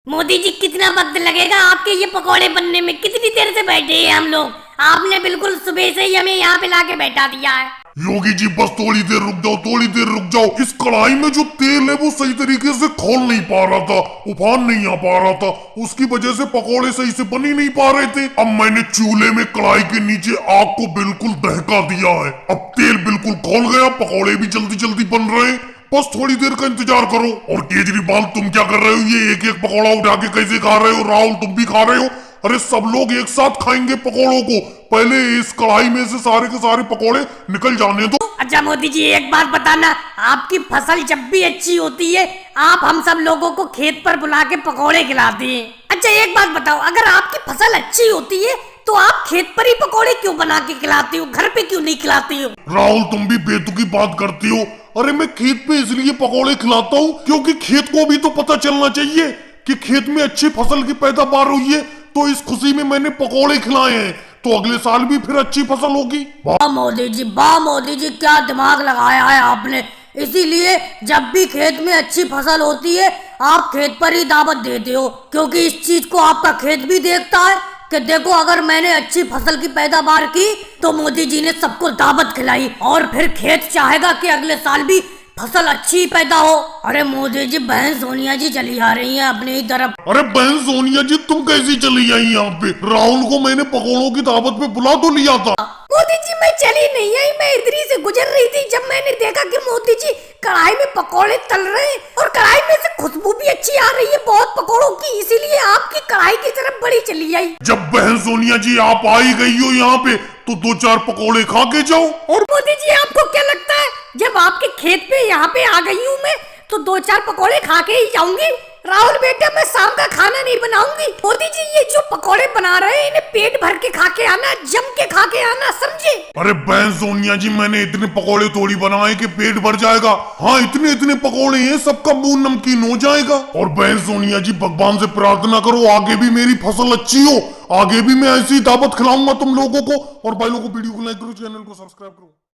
मोदी जी कितना वक्त लगेगा आपके ये पकोड़े बनने में? कितनी देर से बैठे हैं हम लोग। आपने बिल्कुल सुबह से ही हमें यहाँ पे लाके बैठा दिया है। योगी जी बस थोड़ी देर रुक जाओ, थोड़ी देर रुक जाओ। इस कढ़ाई में जो तेल है वो सही तरीके से खोल नहीं पा रहा था, उफान नहीं आ पा रहा था, उसकी वजह से पकोड़े सही से बन ही नहीं पा रहे थे। अब मैंने चूल्हे में कढ़ाई के नीचे आग को बिल्कुल दहका दिया है। अब तेल बिल्कुल खोल गया, पकोड़े भी जल्दी जल्दी बन रहे हैं। बस थोड़ी देर का इंतजार करो। और केजरीवाल तुम क्या कर रहे हो? ये एक एक पकौड़ा उठा के कैसे खा रहे हो? राहुल तुम भी खा रहे हो? अरे सब लोग एक साथ खाएंगे पकोड़ों को। पहले इस कढ़ाई में से सारे के सारे पकोड़े निकल जाने दो। अच्छा मोदी जी एक बात बताना, आपकी फसल जब भी अच्छी होती है आप हम सब लोगों को खेत पर बुला के पकोड़े खिलाते हैं। अच्छा एक बात बताओ, अगर आपकी फसल अच्छी होती है तो आप खेत पर ही पकोड़े क्यों बना के खिलाते हो, घर पे क्यों नहीं खिलाते हो? राहुल तुम भी बेतुकी बात करती हो। अरे मैं खेत पे इसलिए पकोड़े खिलाता हूँ क्योंकि खेत को भी तो पता चलना चाहिए कि खेत में अच्छी फसल की पैदावार हुई है, तो इस खुशी में मैंने पकोड़े खिलाए हैं, तो अगले साल भी फिर अच्छी फसल होगी। वाह मोदी जी क्या दिमाग लगाया है आपने। इसीलिए जब भी खेत में अच्छी फसल होती है आप खेत पर ही दावत देते हो, क्योंकि इस चीज को आपका खेत भी देखता है कि देखो अगर मैंने अच्छी फसल की पैदावार की तो मोदी जी ने सबको दावत खिलाई, और फिर खेत चाहेगा कि अगले साल भी फसल अच्छी पैदा हो। अरे मोदी जी बहन सोनिया जी चली आ रही हैं अपनी ही तरफ। अरे बहन सोनिया जी तुम कैसी चली आई यहाँ पे? राहुल को मैंने पकोड़ों की दावत पे बुला तो लिया था। मोदी जी मैं चली नहीं आई, मैं इधर ही से गुजर रही थी जब मैंने देखा कि मोदी जी कढ़ाई में पकोड़े तल रहे हैं और कढ़ाई में से खुशबू भी अच्छी आ रही है बहुत पकोड़ों की, इसीलिए आपकी कढ़ाई की तरफ बड़ी चली आई। जब बहन सोनिया जी आप आई गई हो यहाँ पे तो दो चार पकोड़े खा के जाओ। और मोदी जी आपको क्या लगता है जब आपके खेत पे यहाँ पे आ गई हूँ मैं तो दो चार पकोड़े खा के ही जाऊंगी? राहुल बेटा मैं शाम का खाना नहीं बनाऊंगी। मोदी जी ये जो पकोड़े बना रहे हैं इन्हें पेट भर के खा के आना, जम के खा के आना, समझे? अरे बहन सोनिया जी मैंने इतने पकोड़े थोड़ी बनाए कि पेट भर जाएगा। हाँ इतने इतने पकोड़े हैं सबका मुंह नमकीन हो जाएगा। और बहन सोनिया जी भगवान से प्रार्थना करो आगे भी मेरी फसल अच्छी हो, आगे भी मैं ऐसी दावत खिलाऊंगा तुम लोगों को। और भाई लोगों को वीडियो को लाइक करो, चैनल को सब्सक्राइब करो।